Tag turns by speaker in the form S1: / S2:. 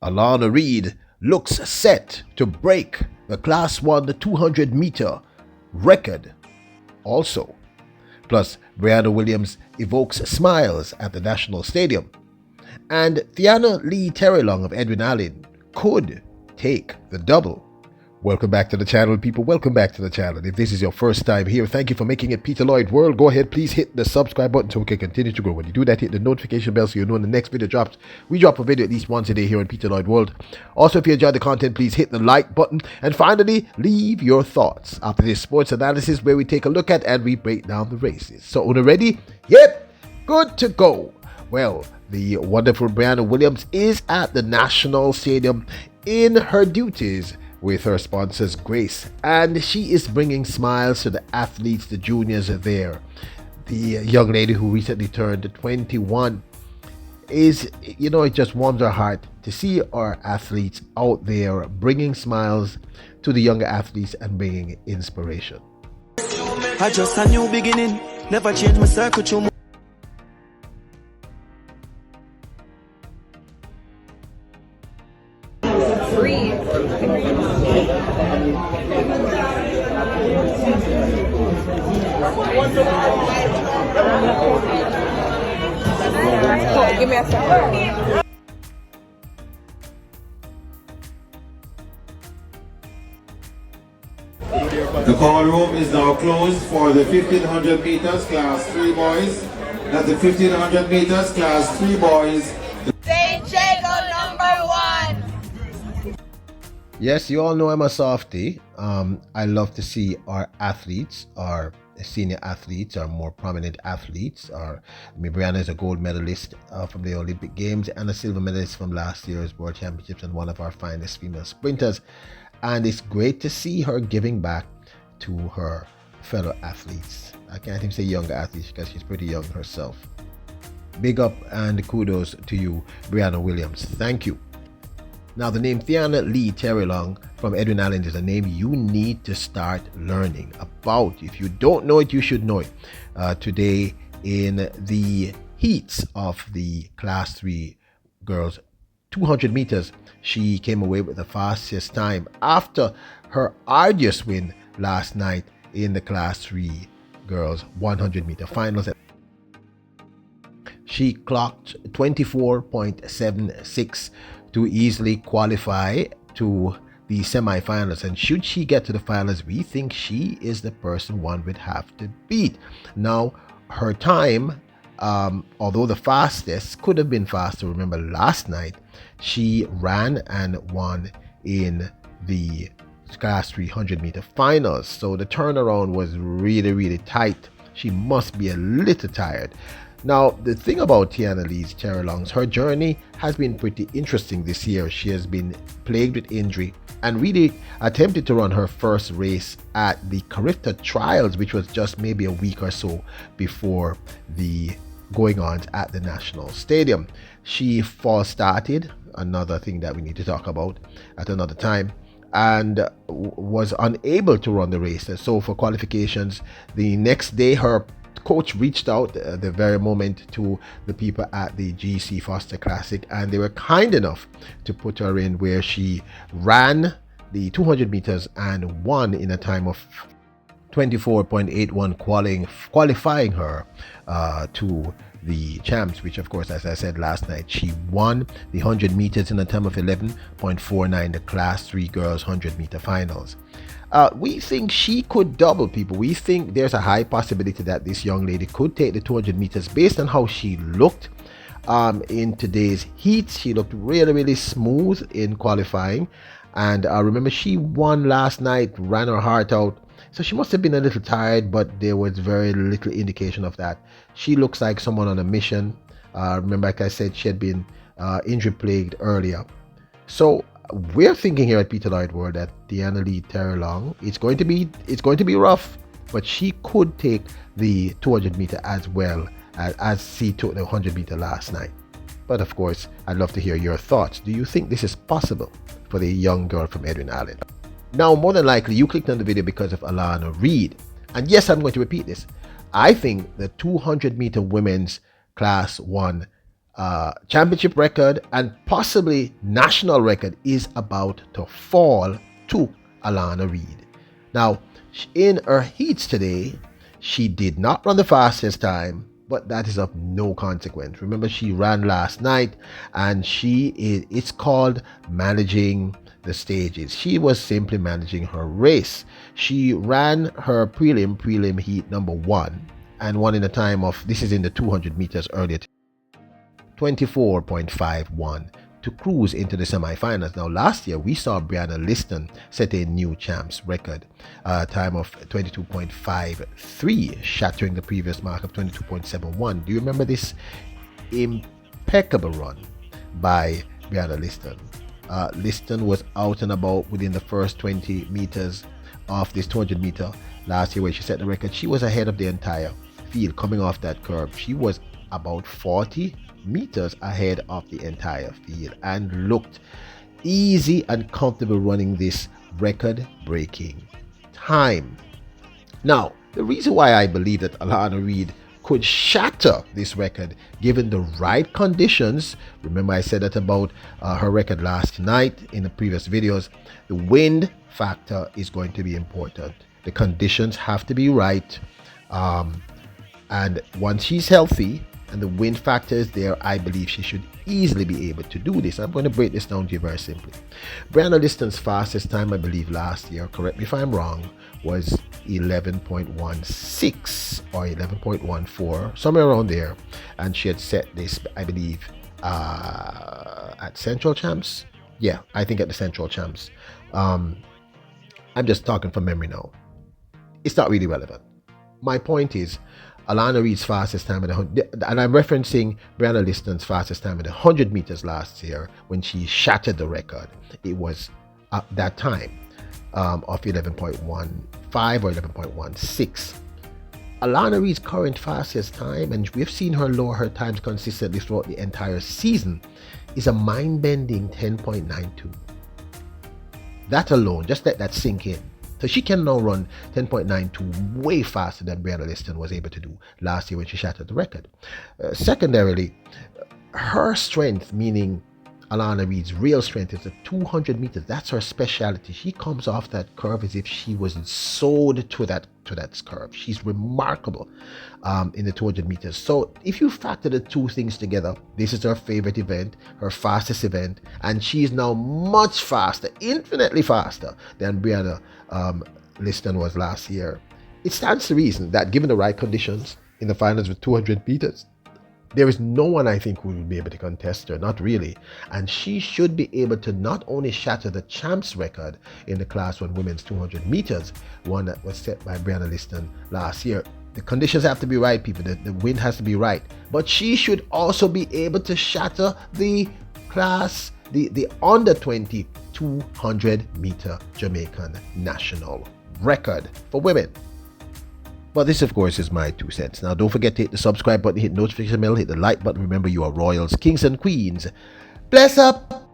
S1: Alana Reid looks set to break the Class 1 200 meter record also. Plus, Brianna Williams evokes smiles at the National Stadium. And Tiana Lee of Edwin Allen could take the double. Welcome back to the channel, people. Welcome back to the channel. If this is your first time here, thank you for making it Peter Lloyd World. Go ahead, please hit the subscribe button so we can continue to grow. When you do that, hit the notification bell so you know when the next video drops. We drop a video at least once a day here on Peter Lloyd World. Also, if you enjoyed the content, please hit the like button. And finally, leave your thoughts after this sports analysis where we take a look at and we break down the races. So, una ready? Yep, good to go. Well, the wonderful Brianna Williams is at the National Stadium in her duties with her sponsors Grace, and she is bringing smiles to the athletes, the juniors there. The young lady who recently turned 21 is, it just warms our heart to see our athletes out there bringing smiles to the younger athletes and bringing inspiration.
S2: I just a new beginning, never change my circle to
S3: free. Cool, give me a second.
S4: The call room is now closed for the 1500 meters class 3 boys. That's the 1500 meters class 3 boys.
S3: St. Jago number 1.
S1: Yes, you all know I'm a softie. I love to see our athletes, our senior athletes, our more prominent athletes. Brianna is a gold medalist from the Olympic Games and a silver medalist from last year's World Championships and one of our finest female sprinters. And it's great to see her giving back to her fellow athletes. I can't even say younger athletes because she's pretty young herself. Big up and kudos to you, Brianna Williams. Thank you. Now, the name Tiana Lee from Edwin Allen is a name you need to start learning about. If you don't know it, you should know it. Today, in the heats of the Class 3 girls 200 meters, she came away with the fastest time after her arduous win last night in the Class 3 girls 100 meter finals. She clocked 24.76 to easily qualify to the semifinals, and should she get to the finals, we think she is the person one would have to beat. Now, her time, although the fastest could have been faster, remember last night she ran and won in the Class 300 meter finals, so the turnaround was really tight. She must be a little tired. Now, the thing about Tiana Lee's Cherry-Longs, her journey has been pretty interesting this year. She has been plagued with injury and really attempted to run her first race at the Carifta Trials, which was just maybe a week or so before the going-ons at the National Stadium. She false started, another thing that we need to talk about at another time, and was unable to run the race. And so for qualifications, the next day her coach reached out at the very moment to the people at the GC Foster Classic, and they were kind enough to put her in where she ran the 200 meters and won in a time of 24.81, qualifying her to the champs, which of course, as I said last night, she won the 100 meters in a time of 11.49, the Class 3 girls 100 meter finals. We think she could double, people. We think there's a high possibility that this young lady could take the 200 meters based on how she looked in today's heats. She looked really smooth in qualifying, and remember, she won last night, ran her heart out, so she must have been a little tired, but there was very little indication of that. She looks like someone on a mission. Remember, like I said, she had been injury plagued earlier. So we're thinking here at Peter Lloyd World that Tiana Lee Cherry-Long, it's going to be rough, but she could take the 200 meter as well as she took the 100 meter last night. But of course, I'd love to hear your thoughts. Do you think this is possible for the young girl from Edwin Allen? Now, more than likely, you clicked on the video because of Alana Reid. And yes, I'm going to repeat this. I think the 200 meter women's Class 1 championship record and possibly national record is about to fall to Alana Reid. Now, in her heats today, she did not run the fastest time, but that is of no consequence. Remember, she ran last night, and it's called managing the stages. She was simply managing her race. She ran her prelim heat number 1 and won in a time of, this is in the 200 meters earlier, 24.51 to cruise into the semifinals. Now, last year we saw Brianna Liston set a new champs record, time of 22.53, shattering the previous mark of 22.71. Do you remember this impeccable run by Brianna Liston? Liston was out and about within the first 20 meters of this 200 meter last year where she set the record. She was ahead of the entire field coming off that curve. She was about 40 meters ahead of the entire field and looked easy and comfortable running this record breaking time. Now, the reason why I believe that Alana Reid could shatter this record given the right conditions, remember I said that about her record last night in the previous videos, the wind factor is going to be important. The conditions have to be right, and once she's healthy and the wind factor is there, I believe she should easily be able to do this. I'm going to break this down to you very simply. Brianna Liston's fastest time, I believe last year, correct me if I'm wrong, was 11.16 or 11.14, somewhere around there, and she had set this, I believe, at Central Champs. Yeah, I think at the Central Champs. I'm just talking from memory now. It's not really relevant. My point is, Alana Reid's fastest time at the 100, and I'm referencing Brianna Liston's fastest time at the 100 meters last year when she shattered the record. It was at that time of 11.15 or 11.16. Alana Reid's current fastest time, and we've seen her lower her times consistently throughout the entire season, is a mind-bending 10.92. That alone, just let that sink in. So she can now run 10.92 way faster than Brianna Liston was able to do last year when she shattered the record. Secondarily, her strength, meaning Alana Reid's real strength, is the 200 meters. That's her specialty. She comes off that curve as if she was sewed to that curve. She's remarkable in the 200 meters. So if you factor the two things together, this is her favorite event, her fastest event, and she's now much faster, infinitely faster than Brianna Liston was last year. It stands to reason that given the right conditions in the finals with 200 meters, there is no one I think who will be able to contest her, not really. And she should be able to not only shatter the champs record in the Class 1 women's 200 meters, one that was set by Brianna Liston last year. The conditions have to be right, people. The wind has to be right. But she should also be able to shatter the class, the under 20 200 meter Jamaican national record for women. But this, of course, is my 2 cents. Now, don't forget to hit the subscribe button, hit the notification bell, hit the like button. Remember, you are royals, kings, and queens. Bless up!